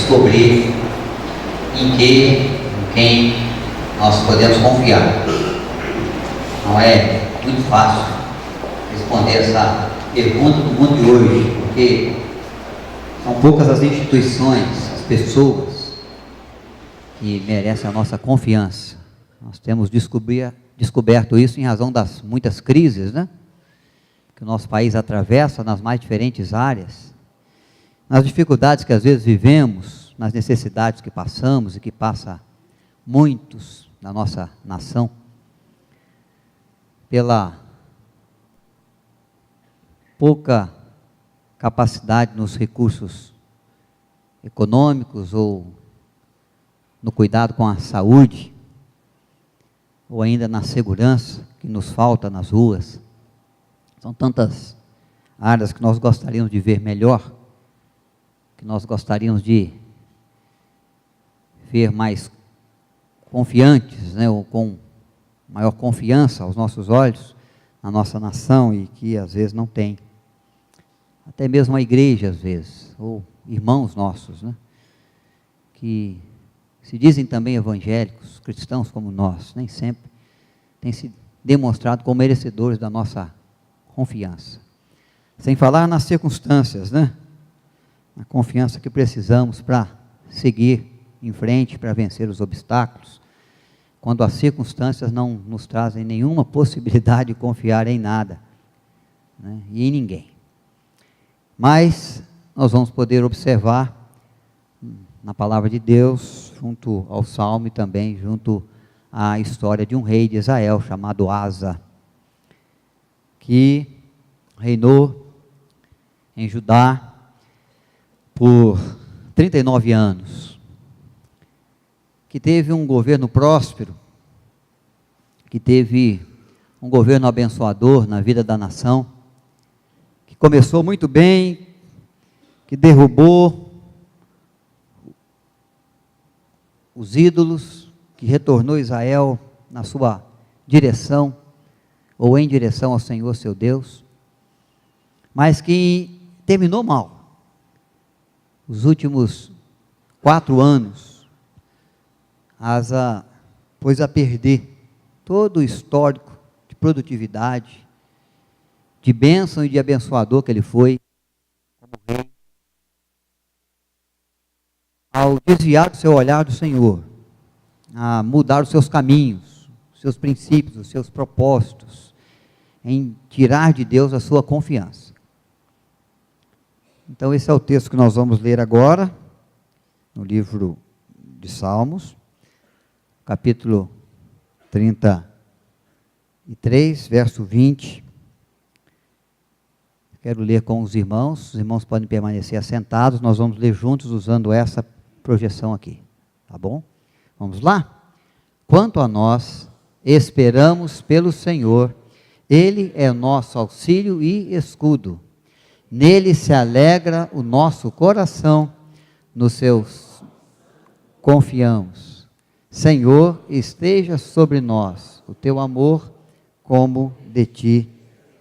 descobrir em quem nós podemos confiar. Não é muito fácil responder essa pergunta no mundo de hoje, porque são poucas as instituições, as pessoas que merecem a nossa confiança. Nós temos descoberto isso em razão das muitas crises, né, que o nosso país atravessa nas mais diferentes áreas, nas dificuldades que às vezes vivemos, nas necessidades que passamos e que passa muitos da nossa nação, pela pouca capacidade nos recursos econômicos ou no cuidado com a saúde, ou ainda na segurança que nos falta nas ruas. São tantas áreas que nós gostaríamos de ver melhor, que nós gostaríamos de ver mais confiantes, né, ou com maior confiança aos nossos olhos, na nossa nação, e que às vezes não tem. Até mesmo a igreja às vezes, ou irmãos nossos, né, que se dizem também evangélicos, cristãos como nós, nem sempre têm se demonstrado como merecedores da nossa confiança. Sem falar nas circunstâncias, né, a confiança que precisamos para seguir em frente, para vencer os obstáculos, quando as circunstâncias não nos trazem nenhuma possibilidade de confiar em nada, né, e em ninguém. Mas nós vamos poder observar na palavra de Deus, junto ao Salmo e também junto à história de um rei de Israel chamado Asa, que reinou em Judá por 39 anos, que teve um governo próspero, que teve um governo abençoador na vida da nação, que começou muito bem, que derrubou os ídolos, que retornou Israel na sua direção, ou em direção ao Senhor seu Deus, mas que terminou mal. Os últimos 4 anos, Asa pôs a perder todo o histórico de produtividade, de bênção e de abençoador que ele foi como rei, ao desviar o seu olhar do Senhor, a mudar os seus caminhos, os seus princípios, os seus propósitos, em tirar de Deus a sua confiança. Então esse é o texto que nós vamos ler agora, no livro de Salmos, capítulo 33, verso 20. Quero ler com os irmãos podem permanecer assentados, nós vamos ler juntos usando essa projeção aqui, tá bom? Vamos lá? Quanto a nós, esperamos pelo Senhor, Ele é nosso auxílio e escudo, nele se alegra o nosso coração, nos seus confiamos. Senhor, esteja sobre nós o teu amor, como de ti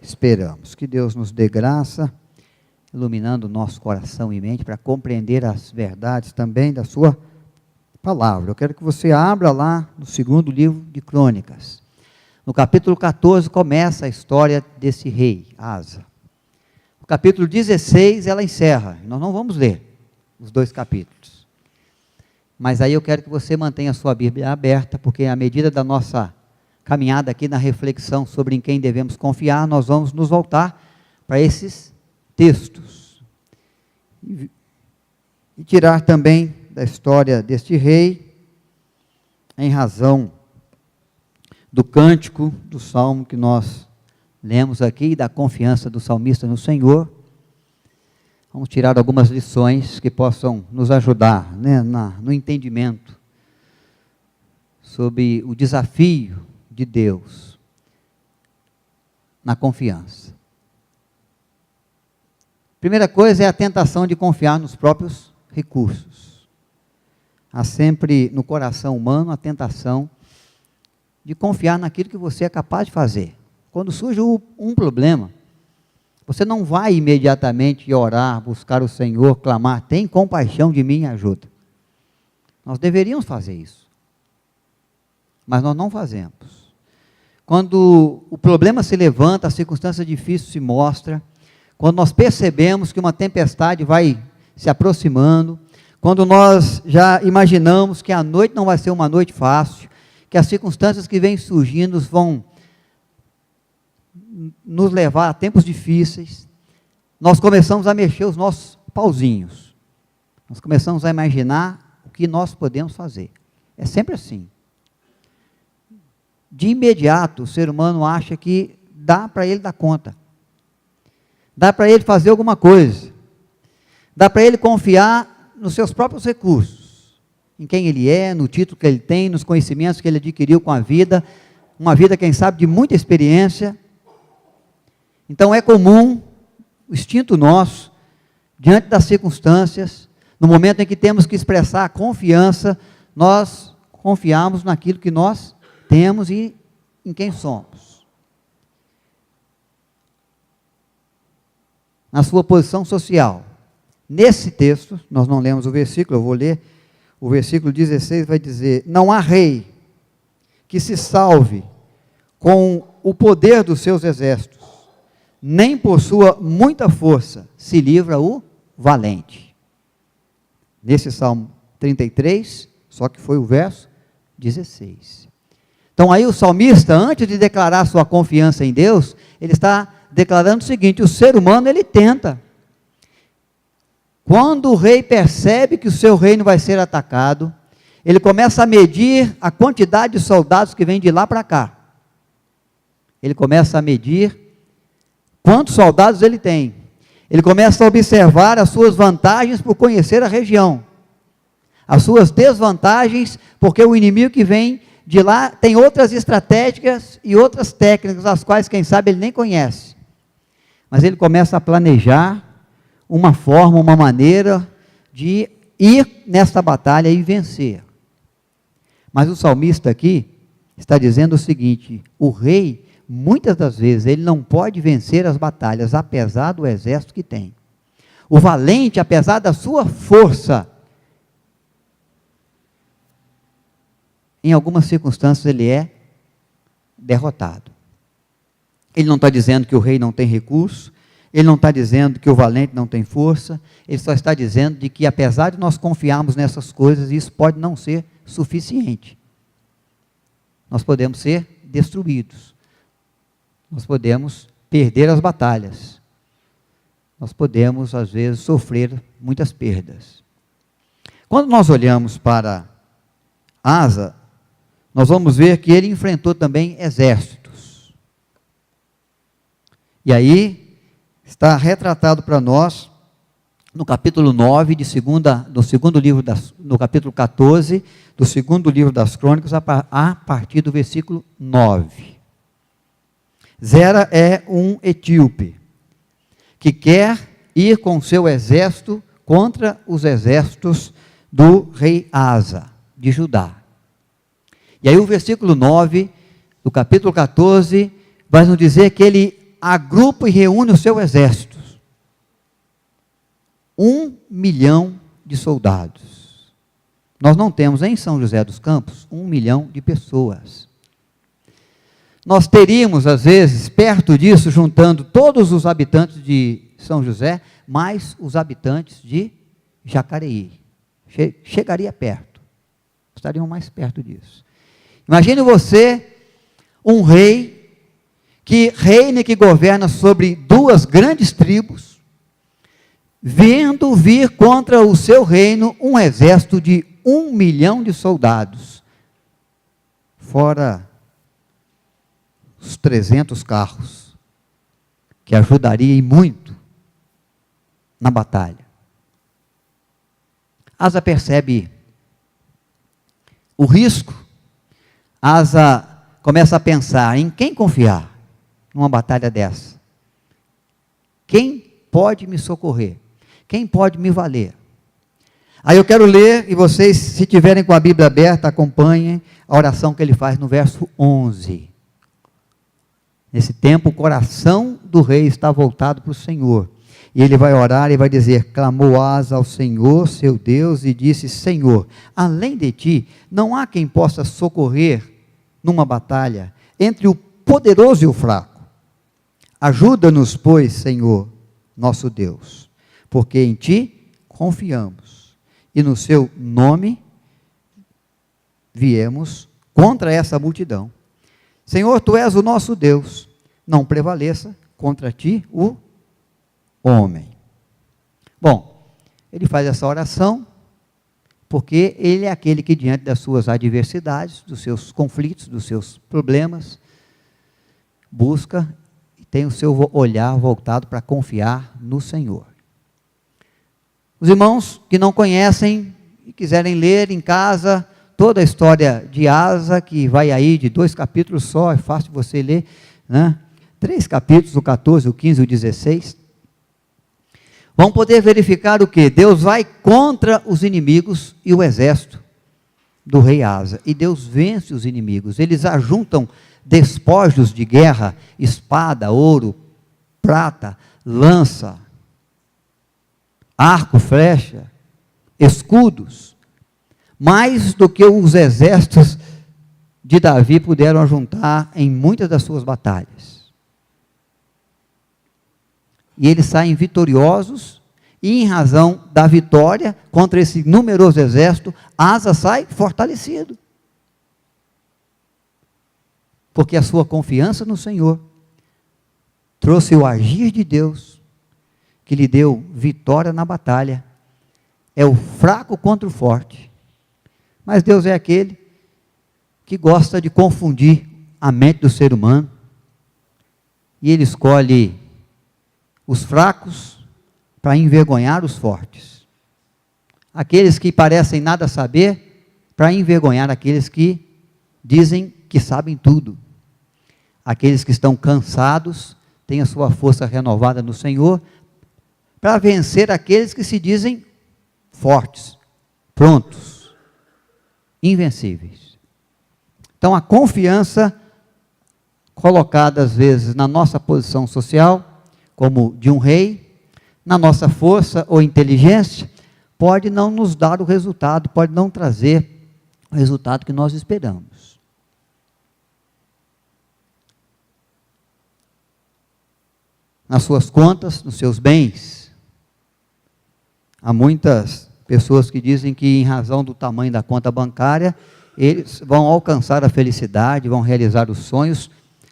esperamos. Que Deus nos dê graça, iluminando o nosso coração e mente para compreender as verdades também da sua palavra. Eu quero que você abra lá no 2º livro de Crônicas. No capítulo 14 começa a história desse rei, Asa. No capítulo 16 ela encerra. Nós não vamos ler os 2 capítulos. Mas aí eu quero que você mantenha a sua Bíblia aberta, porque à medida da nossa caminhada aqui na reflexão sobre em quem devemos confiar, nós vamos nos voltar para esses textos e tirar também da história deste rei, em razão do cântico, do salmo que nós lemos aqui, da confiança do salmista no Senhor. Vamos tirar algumas lições que possam nos ajudar, né, no entendimento sobre o desafio de Deus na confiança. Primeira coisa é a tentação de confiar nos próprios recursos. Há sempre no coração humano a tentação de confiar naquilo que você é capaz de fazer. Quando surge um problema, você não vai imediatamente orar, buscar o Senhor, clamar, tem compaixão de mim e ajuda. Nós deveríamos fazer isso. Mas nós não fazemos. Quando o problema se levanta, a circunstância difícil se mostra, quando nós percebemos que uma tempestade vai se aproximando, quando nós já imaginamos que a noite não vai ser uma noite fácil, que as circunstâncias que vêm surgindo vão nos levar a tempos difíceis, nós começamos a mexer os nossos pauzinhos. Nós começamos a imaginar o que nós podemos fazer. É sempre assim. De imediato, o ser humano acha que dá para ele dar conta. Dá para ele fazer alguma coisa. Dá para ele confiar nos seus próprios recursos. Em quem ele é, no título que ele tem, nos conhecimentos que ele adquiriu com a vida. Uma vida, quem sabe, de muita experiência. Então é comum, o instinto nosso, diante das circunstâncias, no momento em que temos que expressar a confiança, nós confiamos naquilo que nós temos e em quem somos. Na sua posição social. Nesse texto, nós não lemos o versículo, eu vou ler, o versículo 16 vai dizer: não há rei que se salve com o poder dos seus exércitos, nem por sua muita força se livra o valente. Nesse Salmo 33, só que foi o verso 16. Então aí o salmista, antes de declarar sua confiança em Deus, ele está declarando o seguinte: o ser humano ele tenta. Quando o rei percebe que o seu reino vai ser atacado, ele começa a medir a quantidade de soldados que vem de lá para cá. Ele começa a medir quantos soldados ele tem. Ele começa a observar as suas vantagens por conhecer a região. As suas desvantagens, porque o inimigo que vem de lá tem outras estratégias e outras técnicas, as quais, quem sabe, ele nem conhece. Mas ele começa a planejar uma forma, uma maneira de ir nesta batalha e vencer. Mas o salmista aqui está dizendo o seguinte: o rei, muitas das vezes, ele não pode vencer as batalhas, apesar do exército que tem. O valente, apesar da sua força, em algumas circunstâncias ele é derrotado. Ele não está dizendo que o rei não tem recurso, ele não está dizendo que o valente não tem força, ele só está dizendo de que, apesar de nós confiarmos nessas coisas, isso pode não ser suficiente. Nós podemos ser destruídos. Nós podemos perder as batalhas. Nós podemos, às vezes, sofrer muitas perdas. Quando nós olhamos para Asa, nós vamos ver que ele enfrentou também exércitos. E aí está retratado para nós no capítulo 9 no capítulo 14 do segundo livro das Crônicas, a partir do versículo 9. Zera é um etíope que quer ir com seu exército contra os exércitos do rei Asa, de Judá. E aí o versículo 9 do capítulo 14 vai nos dizer que ele agrupa e reúne o seu exército. 1 milhão de soldados. Nós não temos em São José dos Campos 1 milhão de pessoas. Nós teríamos, às vezes, perto disso, juntando todos os habitantes de São José, mais os habitantes de Jacareí. Chegaria perto. Estariam mais perto disso. Imagine você, um rei, que reina e que governa sobre duas grandes tribos, vendo vir contra o seu reino um exército de 1 milhão de soldados, fora os 300 carros, que ajudaria e muito na batalha. Asa percebe o risco. Asa começa a pensar em quem confiar numa batalha dessa. Quem pode me socorrer? Quem pode me valer? Aí eu quero ler, e vocês, se tiverem com a Bíblia aberta, acompanhem a oração que ele faz no verso 11. Nesse tempo, o coração do rei está voltado para o Senhor. E ele vai orar e vai dizer: clamou Asa ao Senhor, seu Deus, e disse: Senhor, além de ti, não há quem possa socorrer numa batalha entre o poderoso e o fraco. Ajuda-nos, pois, Senhor, nosso Deus, porque em ti confiamos, e no seu nome viemos contra essa multidão. Senhor, tu és o nosso Deus, não prevaleça contra ti o homem. Bom, ele faz essa oração porque ele é aquele que, diante das suas adversidades, dos seus conflitos, dos seus problemas, busca e tem o seu olhar voltado para confiar no Senhor. Os irmãos que não conhecem e quiserem ler em casa toda a história de Asa, que vai aí de 2 capítulos só, é fácil de você ler, né? 3 capítulos, o 14, o 15 e o 16, vão poder verificar o que? Deus vai contra os inimigos e o exército do rei Asa, e Deus vence os inimigos. Eles ajuntam despojos de guerra, espada, ouro, prata, lança, arco, flecha, escudos, mais do que os exércitos de Davi puderam ajuntar em muitas das suas batalhas. E eles saem vitoriosos, e em razão da vitória contra esse numeroso exército, Asa sai fortalecido. Porque a sua confiança no Senhor trouxe o agir de Deus, que lhe deu vitória na batalha. É o fraco contra o forte. Mas Deus é aquele que gosta de confundir a mente do ser humano, e Ele escolhe os fracos para envergonhar os fortes. Aqueles que parecem nada saber, para envergonhar aqueles que dizem que sabem tudo. Aqueles que estão cansados, têm a sua força renovada no Senhor, para vencer aqueles que se dizem fortes, prontos, invencíveis. Então, a confiança colocada às vezes na nossa posição social, como de um rei, na nossa força ou inteligência, pode não nos dar o resultado, pode não trazer o resultado que nós esperamos. Nas suas contas, nos seus bens, há muitas pessoas que dizem que, em razão do tamanho da conta bancária, eles vão alcançar a felicidade, vão realizar os sonhos,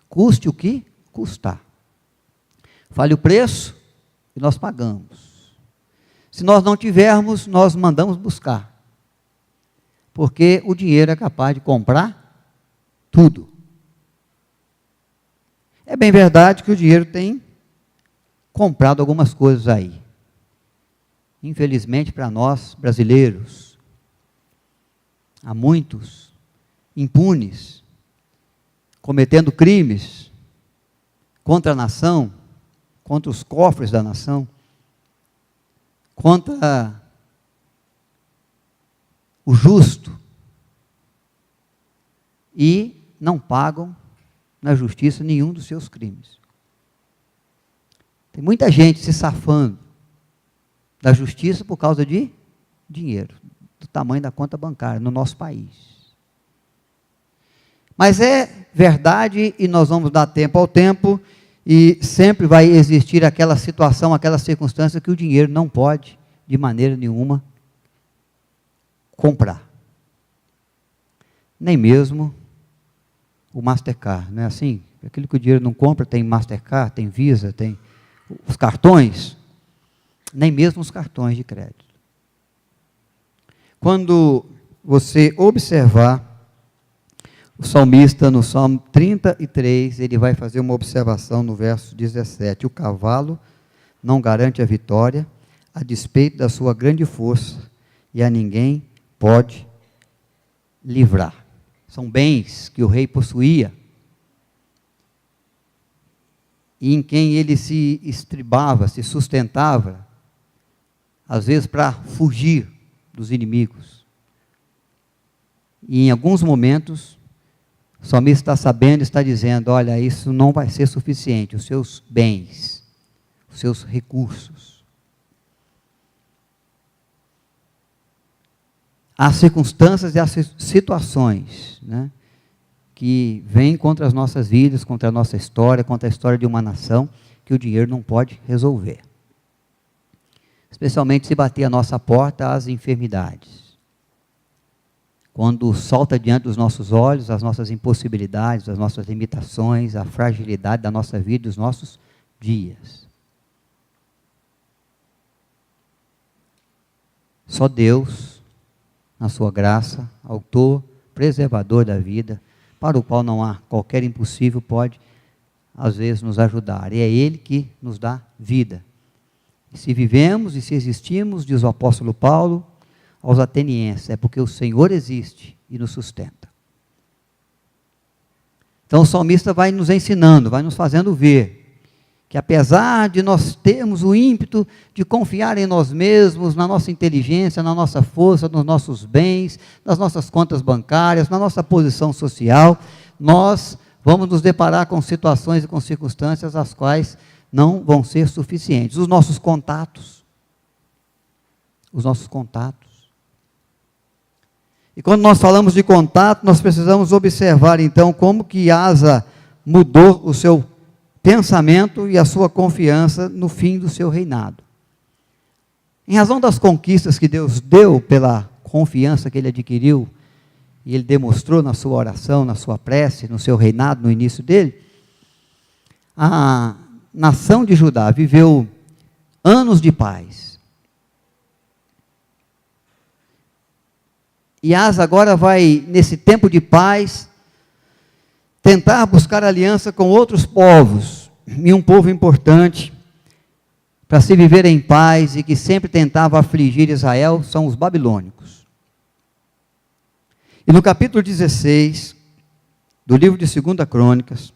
custe o que custar. Fale o preço e nós pagamos. Se nós não tivermos, nós mandamos buscar. Porque o dinheiro é capaz de comprar tudo. É bem verdade que o dinheiro tem comprado algumas coisas aí. Infelizmente para nós, brasileiros, há muitos impunes, cometendo crimes contra a nação, contra os cofres da nação, contra o justo, e não pagam na justiça nenhum dos seus crimes. Tem muita gente se safando da justiça por causa de dinheiro, do tamanho da conta bancária no nosso país. Mas é verdade, e nós vamos dar tempo ao tempo, e sempre vai existir aquela situação, aquela circunstância que o dinheiro não pode, de maneira nenhuma, comprar. Nem mesmo o Mastercard, não é assim? Aquilo que o dinheiro não compra, tem Mastercard, tem Visa, tem os cartões, nem mesmo os cartões de crédito. Quando você observar o salmista, no Salmo 33, ele vai fazer uma observação no verso 17. O cavalo não garante a vitória, a despeito da sua grande força, e a ninguém pode livrar. São bens que o rei possuía, e em quem ele se estribava, se sustentava, às vezes para fugir dos inimigos. E em alguns momentos, o salmista está sabendo, está dizendo: olha, isso não vai ser suficiente, os seus bens, o os seus recursos. Há circunstâncias e há situações, né, que vêm contra as nossas vidas, contra a nossa história, contra a história de uma nação, que o dinheiro não pode resolver. Especialmente se bater à nossa porta as enfermidades. Quando salta diante dos nossos olhos as nossas impossibilidades, as nossas limitações, a fragilidade da nossa vida, dos nossos dias. Só Deus, na sua graça, autor, preservador da vida, para o qual não há qualquer impossível, pode, às vezes, nos ajudar. E é Ele que nos dá vida. E se vivemos e se existimos, diz o apóstolo Paulo aos atenienses, é porque o Senhor existe e nos sustenta. Então o salmista vai nos ensinando, vai nos fazendo ver, que apesar de nós termos o ímpeto de confiar em nós mesmos, na nossa inteligência, na nossa força, nos nossos bens, nas nossas contas bancárias, na nossa posição social, nós vamos nos deparar com situações e com circunstâncias as quais não vão ser suficientes. Os nossos contatos. E quando nós falamos de contato, nós precisamos observar então como que Asa mudou o seu pensamento e a sua confiança no fim do seu reinado. Em razão das conquistas que Deus deu pela confiança que ele adquiriu, e ele demonstrou na sua oração, na sua prece, no seu reinado, no início dele, a nação de Judá viveu anos de paz. E Asa agora vai, nesse tempo de paz, tentar buscar aliança com outros povos, e um povo importante, para se viver em paz, e que sempre tentava afligir Israel, são os babilônicos. E no capítulo 16, do livro de 2 Crônicas,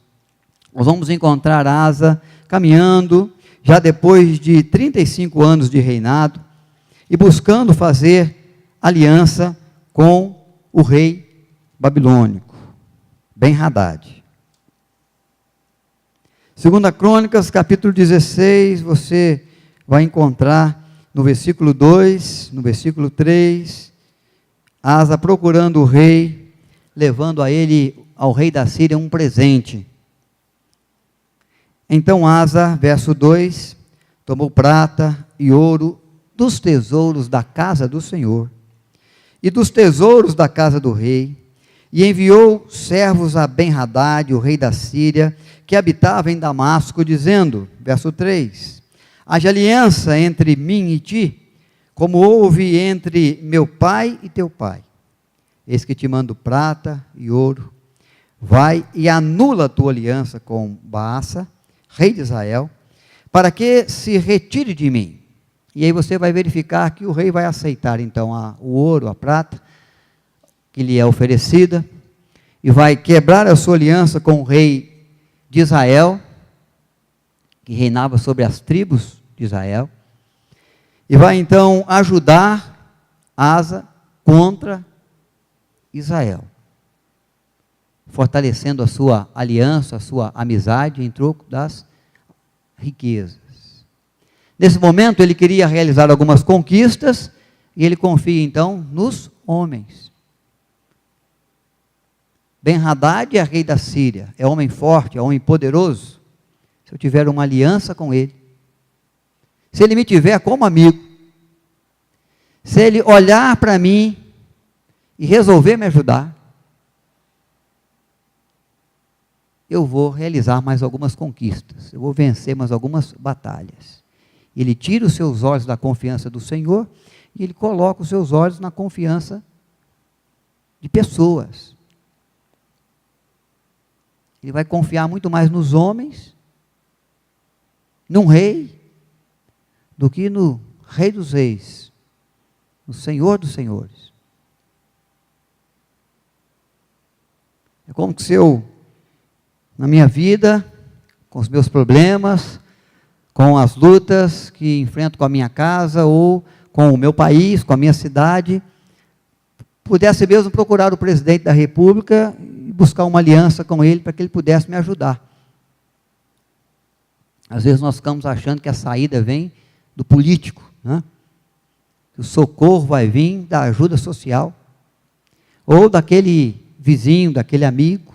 nós vamos encontrar Asa caminhando, já depois de 35 anos de reinado, e buscando fazer aliança com o rei babilônico, Ben-Hadad. 2 Crônicas, capítulo 16, você vai encontrar no versículo 2, no versículo 3, Asa procurando o rei, levando a ele, ao rei da Síria, um presente. Então Asa, verso 2, tomou prata e ouro dos tesouros da casa do Senhor, e dos tesouros da casa do rei, e enviou servos a Ben-Hadad, o rei da Síria, que habitava em Damasco, dizendo, verso 3, haja aliança entre mim e ti, como houve entre meu pai e teu pai. Eis que te mando prata e ouro, vai e anula a tua aliança com Baasa, rei de Israel, para que se retire de mim. E aí você vai verificar que o rei vai aceitar então o ouro, a prata, que lhe é oferecida, e vai quebrar a sua aliança com o rei de Israel, que reinava sobre as tribos de Israel, e vai então ajudar Asa contra Israel, fortalecendo a sua aliança, a sua amizade em troco das riquezas. Nesse momento ele queria realizar algumas conquistas, e ele confia então nos homens. Ben-Hadad é rei da Síria, é homem forte, é homem poderoso. Se eu tiver uma aliança com ele, se ele me tiver como amigo, se ele olhar para mim e resolver me ajudar, eu vou realizar mais algumas conquistas, eu vou vencer mais algumas batalhas. Ele tira os seus olhos da confiança do Senhor, e ele coloca os seus olhos na confiança de pessoas. Ele vai confiar muito mais nos homens, num rei, do que no Rei dos Reis, no Senhor dos Senhores. É como se eu, na minha vida, com os meus problemas, com as lutas que enfrento com a minha casa, ou com o meu país, com a minha cidade, pudesse mesmo procurar o presidente da República e buscar uma aliança com ele, para que ele pudesse me ajudar. Às vezes nós ficamos achando que a saída vem do político, né? Que o socorro vai vir da ajuda social, ou daquele vizinho, daquele amigo.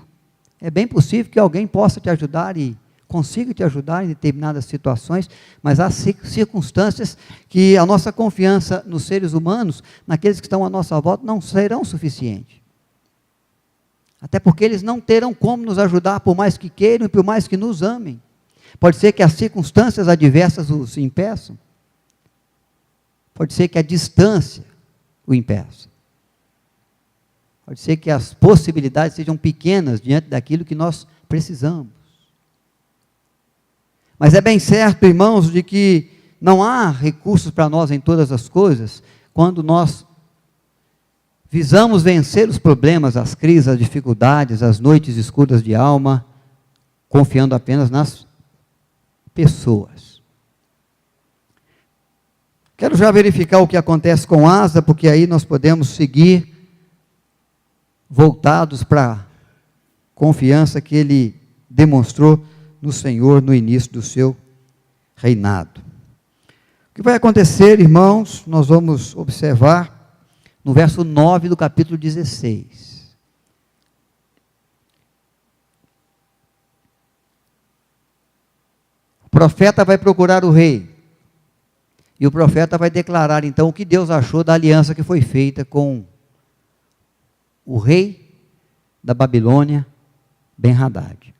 É bem possível que alguém possa te ajudar e consiga te ajudar em determinadas situações, mas há circunstâncias que a nossa confiança nos seres humanos, naqueles que estão à nossa volta, não serão suficientes. Até porque eles não terão como nos ajudar, por mais que queiram e por mais que nos amem. Pode ser que as circunstâncias adversas os impeçam. Pode ser que a distância o impeça. Pode ser que as possibilidades sejam pequenas diante daquilo que nós precisamos. Mas é bem certo, irmãos, de que não há recursos para nós em todas as coisas, quando nós visamos vencer os problemas, as crises, as dificuldades, as noites escuras de alma, confiando apenas nas pessoas. Quero já verificar o que acontece com Asa, porque aí nós podemos seguir voltados para a confiança que ele demonstrou no Senhor no início do seu reinado. O que vai acontecer, irmãos, nós vamos observar no verso 9 do capítulo 16. O profeta vai procurar o rei, e o profeta vai declarar então o que Deus achou da aliança que foi feita com o rei da Babilônia, Ben-Hadad.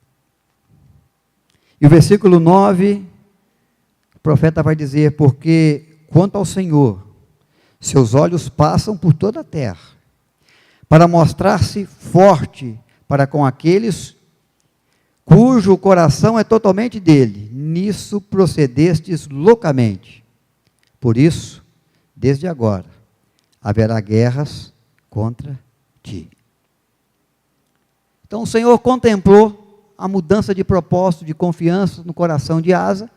E o versículo 9, o profeta vai dizer: porque quanto ao Senhor, seus olhos passam por toda a terra, para mostrar-se forte para com aqueles cujo coração é totalmente dele. Nisso procedestes loucamente. Por isso, desde agora, haverá guerras contra ti. Então o Senhor contemplou a mudança de propósito, de confiança no coração de Asa,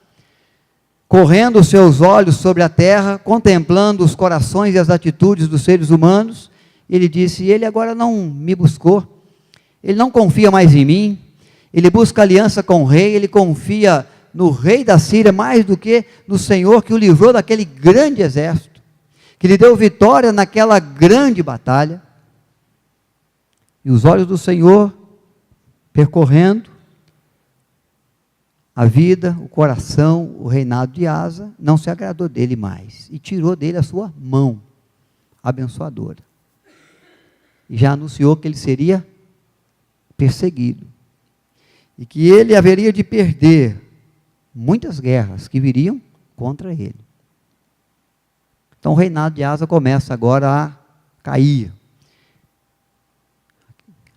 correndo os seus olhos sobre a terra, contemplando os corações e as atitudes dos seres humanos. Ele disse: ele agora não me buscou, ele não confia mais em mim, ele busca aliança com o rei, ele confia no rei da Síria mais do que no Senhor que o livrou daquele grande exército, que lhe deu vitória naquela grande batalha. E os olhos do Senhor, percorrendo a vida, o coração, o reinado de Asa, não se agradou dele mais, e tirou dele a sua mão abençoadora, e já anunciou que ele seria perseguido, e que ele haveria de perder muitas guerras que viriam contra ele. Então o reinado de Asa começa agora a cair.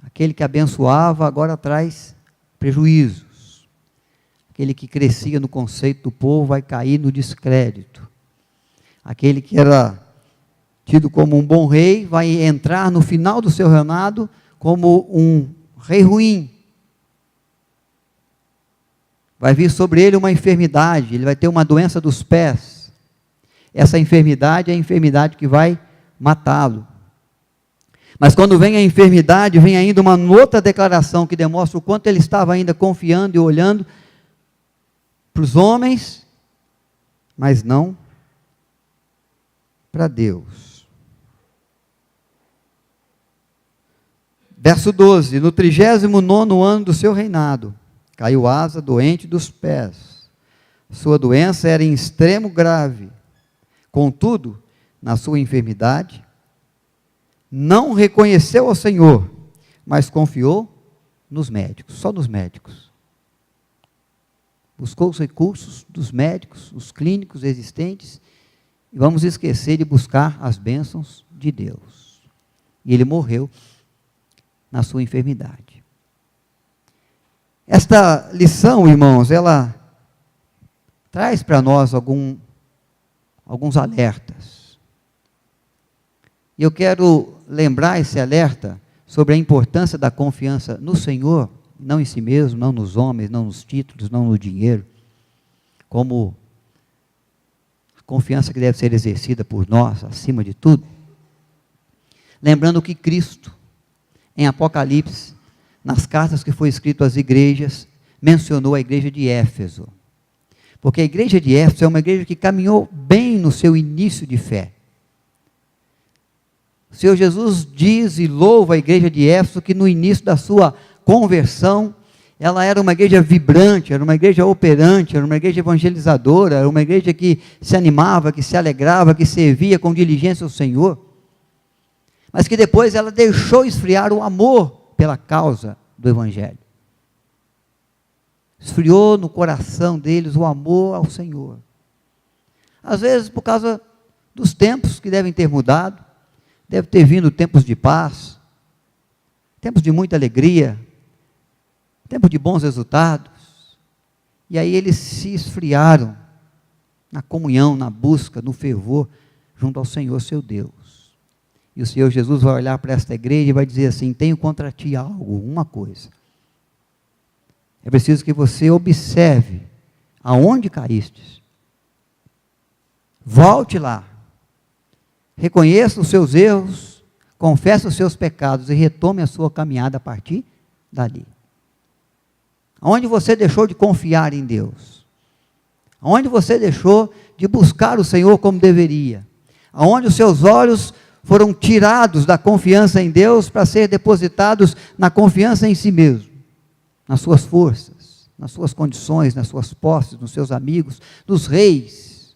Aquele que abençoava agora traz prejuízos. Aquele que crescia no conceito do povo vai cair no descrédito. Aquele que era tido como um bom rei vai entrar no final do seu reinado como um rei ruim. Vai vir sobre ele uma enfermidade, ele vai ter uma doença dos pés. Essa enfermidade é a enfermidade que vai matá-lo. Mas quando vem a enfermidade, vem ainda uma outra declaração que demonstra o quanto ele estava ainda confiando e olhando para os homens, mas não para Deus. Verso 12: no 39º ano do seu reinado, caiu Asa doente dos pés. Sua doença era em extremo grave. Contudo, na sua enfermidade, não reconheceu ao Senhor, mas confiou nos médicos, só nos médicos. Buscou os recursos dos médicos, os clínicos existentes, e vamos esquecer de buscar as bênçãos de Deus. E ele morreu na sua enfermidade. Esta lição, irmãos, ela traz para nós alguns alertas. E eu quero lembrar esse alerta sobre a importância da confiança no Senhor, não em si mesmo, não nos homens, não nos títulos, não no dinheiro, como a confiança que deve ser exercida por nós, acima de tudo. Lembrando que Cristo, em Apocalipse, nas cartas que foi escrito às igrejas, mencionou a igreja de Éfeso. Porque a igreja de Éfeso é uma igreja que caminhou bem no seu início de fé. O Senhor Jesus diz e louva a igreja de Éfeso que no início da sua conversão, ela era uma igreja vibrante, era uma igreja operante, era uma igreja evangelizadora, era uma igreja que se animava, que se alegrava, que servia com diligência ao Senhor. Mas que depois ela deixou esfriar o amor pela causa do Evangelho. Esfriou no coração deles o amor ao Senhor. Às vezes por causa dos tempos que devem ter mudado, deve ter vindo tempos de paz, tempos de muita alegria, tempo de bons resultados, e aí eles se esfriaram na comunhão, na busca, no fervor, junto ao Senhor seu Deus. E o Senhor Jesus vai olhar para esta igreja e vai dizer assim: tenho contra ti algo, uma coisa. É preciso que você observe aonde caístes. Volte lá, reconheça os seus erros, confesse os seus pecados e retome a sua caminhada a partir dali. Aonde você deixou de confiar em Deus? Aonde você deixou de buscar o Senhor como deveria? Aonde os seus olhos foram tirados da confiança em Deus para ser depositados na confiança em si mesmo, nas suas forças, nas suas condições, nas suas posses, nos seus amigos, nos reis.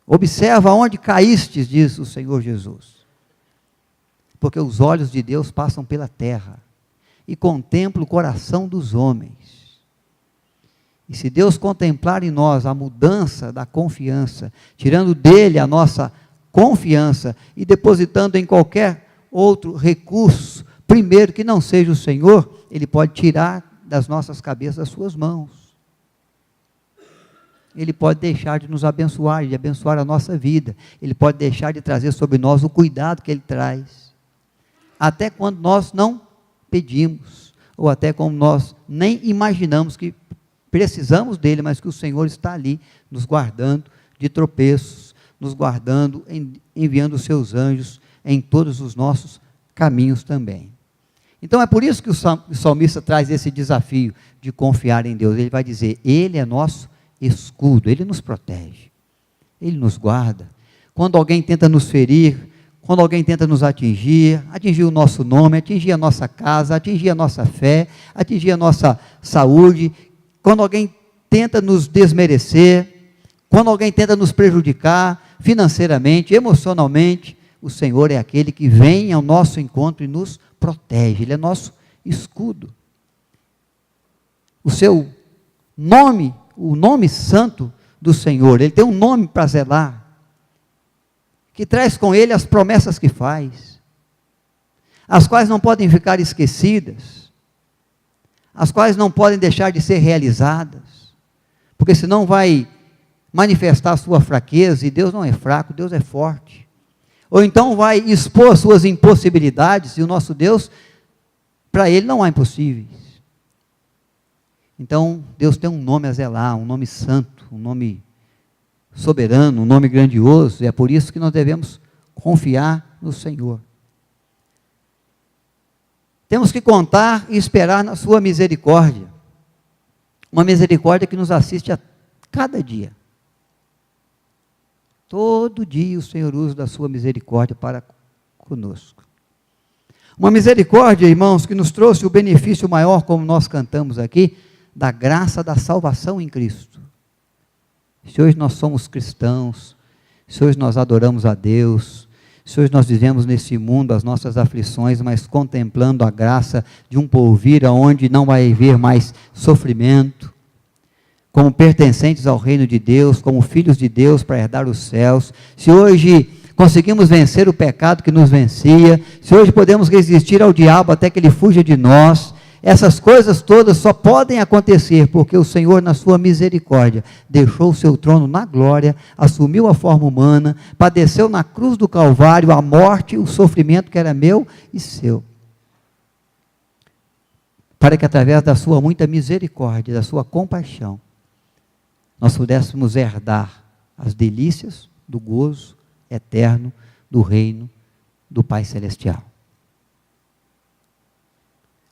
Observa aonde caístes, diz o Senhor Jesus. Porque os olhos de Deus passam pela terra e contempla o coração dos homens. E se Deus contemplar em nós a mudança da confiança, tirando dele a nossa confiança e depositando em qualquer outro recurso, primeiro que não seja o Senhor, ele pode tirar das nossas cabeças as suas mãos. Ele pode deixar de nos abençoar, de abençoar a nossa vida. Ele pode deixar de trazer sobre nós o cuidado que ele traz. Até quando nós não pedimos, ou até como nós nem imaginamos que precisamos dele, mas que o Senhor está ali, nos guardando de tropeços, nos guardando, enviando os seus anjos em todos os nossos caminhos também. Então é por isso que o salmista traz esse desafio de confiar em Deus. Ele vai dizer: ele é nosso escudo, ele nos protege, ele nos guarda. Quando alguém tenta nos ferir, quando alguém tenta nos atingir o nosso nome, atingir a nossa casa, atingir a nossa fé, atingir a nossa saúde, quando alguém tenta nos desmerecer, quando alguém tenta nos prejudicar financeiramente, emocionalmente, o Senhor é aquele que vem ao nosso encontro e nos protege. Ele é nosso escudo. O seu nome, o nome santo do Senhor, ele tem um nome para zelar, que traz com ele as promessas que faz, as quais não podem ficar esquecidas, as quais não podem deixar de ser realizadas, porque senão vai manifestar a sua fraqueza, e Deus não é fraco, Deus é forte. Ou então vai expor suas impossibilidades, e o nosso Deus, para ele não há impossíveis. Então, Deus tem um nome a zelar, um nome santo, um nome soberano, um nome grandioso, e é por isso que nós devemos confiar no Senhor. Temos que contar e esperar na sua misericórdia, uma misericórdia que nos assiste a cada dia. Todo dia o Senhor usa da sua misericórdia para conosco. Uma misericórdia, irmãos, que nos trouxe o benefício maior, como nós cantamos aqui, da graça da salvação em Cristo. Se hoje nós somos cristãos, se hoje nós adoramos a Deus, se hoje nós vivemos nesse mundo as nossas aflições, mas contemplando a graça de um porvir onde não vai haver mais sofrimento, como pertencentes ao reino de Deus, como filhos de Deus para herdar os céus, se hoje conseguimos vencer o pecado que nos vencia, se hoje podemos resistir ao diabo até que ele fuja de nós, essas coisas todas só podem acontecer porque o Senhor, na sua misericórdia, deixou o seu trono na glória, assumiu a forma humana, padeceu na cruz do Calvário a morte, o sofrimento que era meu e seu, para que através da sua muita misericórdia, da sua compaixão, nós pudéssemos herdar as delícias do gozo eterno do reino do Pai Celestial.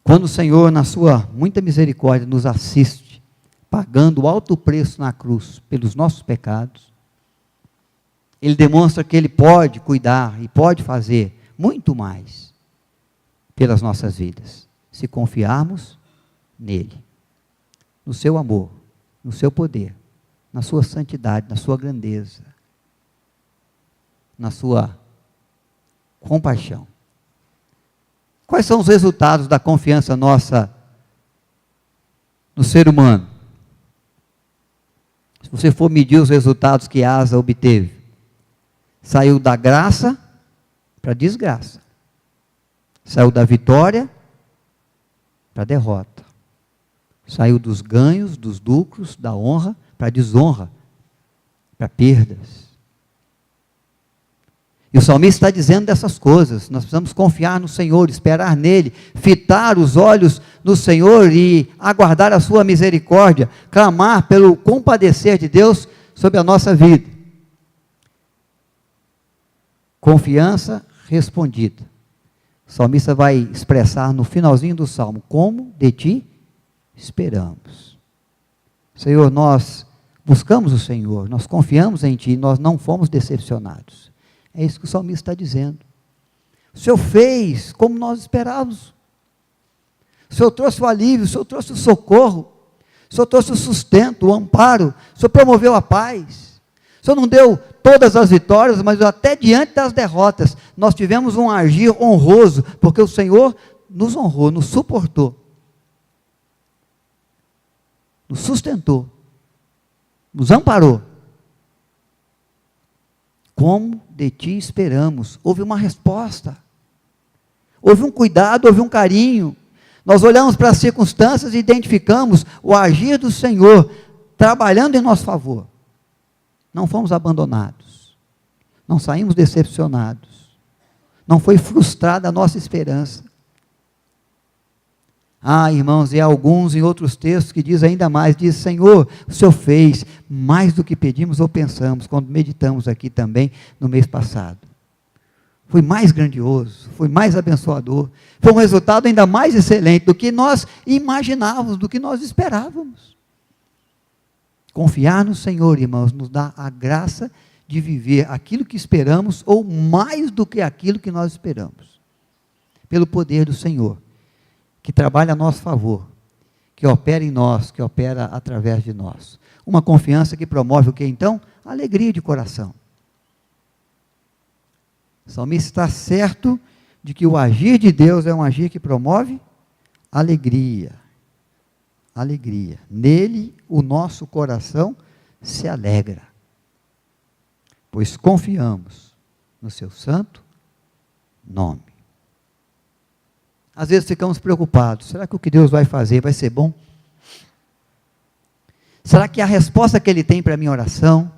Quando o Senhor, na sua muita misericórdia, nos assiste pagando alto preço na cruz pelos nossos pecados, Ele demonstra que Ele pode cuidar e pode fazer muito mais pelas nossas vidas, se confiarmos nele, no seu amor, no seu poder, na sua santidade, na sua grandeza, na sua compaixão. Quais são os resultados da confiança nossa no ser humano? Se você for medir os resultados que Asa obteve, saiu da graça para a desgraça, saiu da vitória para a derrota, saiu dos ganhos, dos lucros, da honra para a desonra, para perdas. E o salmista está dizendo dessas coisas. Nós precisamos confiar no Senhor, esperar nele, fitar os olhos no Senhor e aguardar a sua misericórdia, clamar pelo compadecer de Deus sobre a nossa vida. Confiança respondida. O salmista vai expressar no finalzinho do salmo: como de ti esperamos. Senhor, nós buscamos o Senhor, nós confiamos em ti, nós não fomos decepcionados. É isso que o salmista está dizendo. O Senhor fez como nós esperávamos. O Senhor trouxe o alívio, o Senhor trouxe o socorro, o Senhor trouxe o sustento, o amparo, o Senhor promoveu a paz. O Senhor não deu todas as vitórias, mas até diante das derrotas, nós tivemos um agir honroso, porque o Senhor nos honrou, nos suportou, nos sustentou, nos amparou. Como de ti esperamos. Houve uma resposta, houve um cuidado, houve um carinho. Nós olhamos para as circunstâncias e identificamos o agir do Senhor trabalhando em nosso favor. Não fomos abandonados, não saímos decepcionados, não foi frustrada a nossa esperança. Irmãos, e há alguns em outros textos que diz ainda mais, diz: Senhor, o Senhor fez mais do que pedimos ou pensamos, quando meditamos aqui também no mês passado. Foi mais grandioso, foi mais abençoador, foi um resultado ainda mais excelente do que nós imaginávamos, do que nós esperávamos. Confiar no Senhor, irmãos, nos dá a graça de viver aquilo que esperamos, ou mais do que aquilo que nós esperamos, pelo poder do Senhor, que trabalha a nosso favor, que opera em nós, que opera através de nós. Uma confiança que promove o que então? Alegria de coração. O salmista está certo de que o agir de Deus é um agir que promove alegria. Alegria. Nele o nosso coração se alegra, pois confiamos no seu santo nome. Às vezes ficamos preocupados: será que o que Deus vai fazer vai ser bom? Será que a resposta que Ele tem para a minha oração,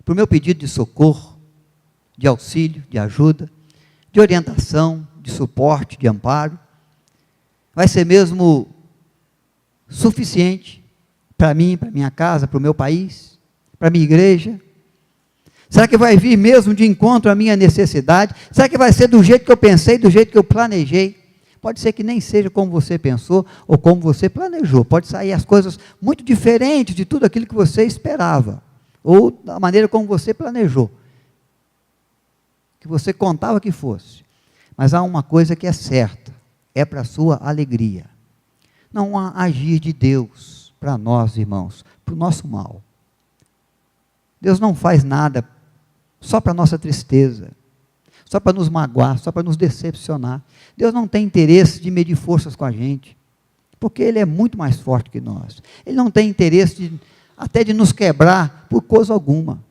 para o meu pedido de socorro, de auxílio, de ajuda, de orientação, de suporte, de amparo, vai ser mesmo suficiente para mim, para minha casa, para o meu país, para a minha igreja? Será que vai vir mesmo de encontro à minha necessidade? Será que vai ser do jeito que eu pensei, do jeito que eu planejei? Pode ser que nem seja como você pensou ou como você planejou. Pode sair as coisas muito diferentes de tudo aquilo que você esperava, ou da maneira como você planejou, que você contava que fosse. Mas há uma coisa que é certa: é para a sua alegria. Não há agir de Deus para nós, irmãos, para o nosso mal. Deus não faz nada só para a nossa tristeza, só para nos magoar, só para nos decepcionar. Deus não tem interesse de medir forças com a gente, porque Ele é muito mais forte que nós. Ele não tem interesse até de nos quebrar por coisa alguma.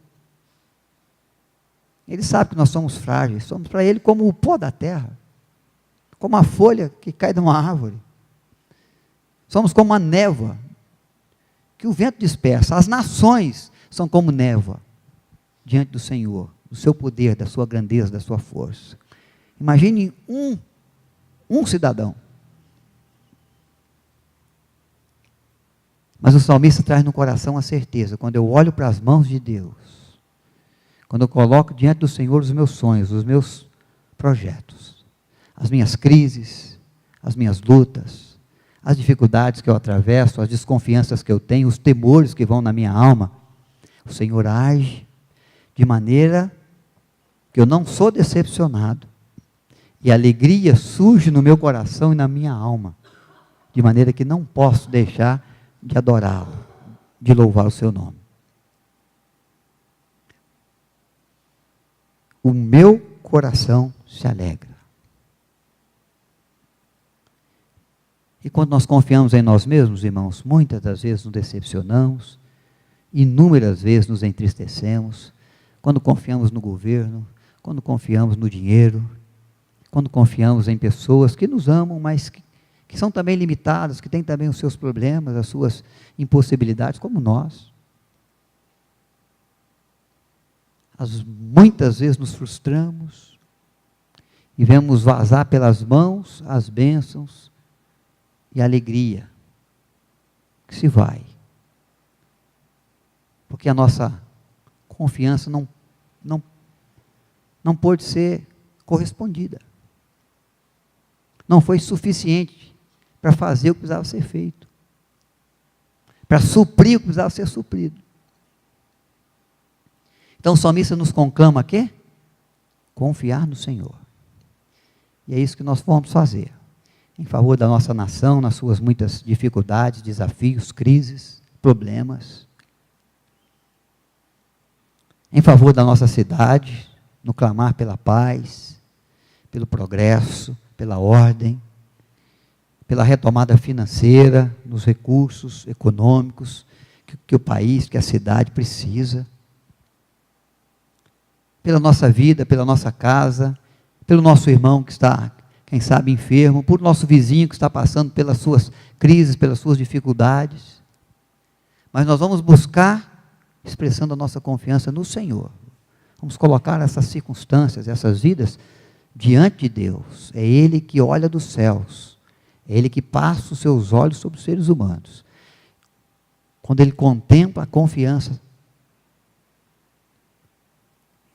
Ele sabe que nós somos frágeis, somos para Ele como o pó da terra, como a folha que cai de uma árvore. Somos como a névoa que o vento dispersa. As nações são como névoa diante do Senhor, do seu poder, da sua grandeza, da sua força. Imagine um cidadão. Mas o salmista traz no coração a certeza: quando eu olho para as mãos de Deus, quando eu coloco diante do Senhor os meus sonhos, os meus projetos, as minhas crises, as minhas lutas, as dificuldades que eu atravesso, as desconfianças que eu tenho, os temores que vão na minha alma, o Senhor age de maneira que eu não sou decepcionado. E a alegria surge no meu coração e na minha alma, de maneira que não posso deixar de adorá-lo, de louvar o seu nome. O meu coração se alegra. E quando nós confiamos em nós mesmos, irmãos, muitas das vezes nos decepcionamos, inúmeras vezes nos entristecemos, quando confiamos no governo, quando confiamos no dinheiro, quando confiamos em pessoas que nos amam, mas que são também limitadas, que têm também os seus problemas, as suas impossibilidades, como nós. Muitas vezes nos frustramos e vemos vazar pelas mãos as bênçãos e a alegria que se vai. Porque a nossa confiança não pôde ser correspondida. Não foi suficiente para fazer o que precisava ser feito. Para suprir o que precisava ser suprido. Então o salmista nos conclama a quê? Confiar no Senhor. E é isso que nós vamos fazer. Em favor da nossa nação, nas suas muitas dificuldades, desafios, crises, problemas. Em favor da nossa cidade, no clamar pela paz, pelo progresso, pela ordem, pela retomada financeira, nos recursos econômicos que o país, que a cidade precisa. Pela nossa vida, pela nossa casa, pelo nosso irmão que está, quem sabe, enfermo, por nosso vizinho que está passando pelas suas crises, pelas suas dificuldades. Mas nós vamos buscar, expressando a nossa confiança no Senhor. Vamos colocar essas circunstâncias, essas vidas, diante de Deus. É Ele que olha dos céus. É Ele que passa os seus olhos sobre os seres humanos. Quando Ele contempla a confiança,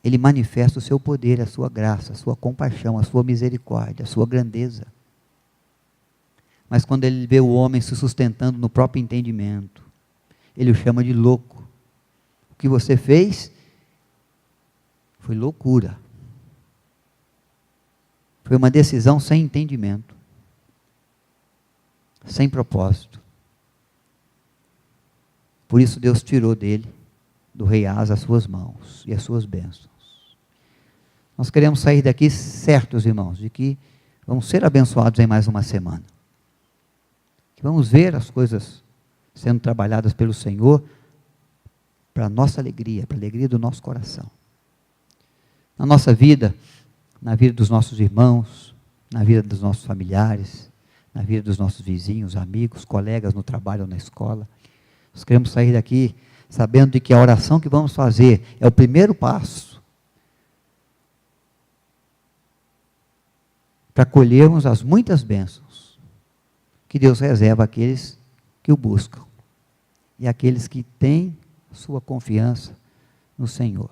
Ele manifesta o seu poder, a sua graça, a sua compaixão, a sua misericórdia, a sua grandeza. Mas quando Ele vê o homem se sustentando no próprio entendimento, Ele o chama de louco. O que você fez foi loucura. Foi uma decisão sem entendimento, sem propósito. Por isso Deus tirou dele, do rei Asa, as suas mãos e as suas bênçãos. Nós queremos sair daqui certos, irmãos, de que vamos ser abençoados em mais uma semana. Que vamos ver as coisas sendo trabalhadas pelo Senhor para a nossa alegria, para a alegria do nosso coração. Na nossa vida, na vida dos nossos irmãos, na vida dos nossos familiares, na vida dos nossos vizinhos, amigos, colegas no trabalho ou na escola. Nós queremos sair daqui sabendo de que a oração que vamos fazer é o primeiro passo para colhermos as muitas bênçãos que Deus reserva àqueles que o buscam e àqueles que têm sua confiança no Senhor.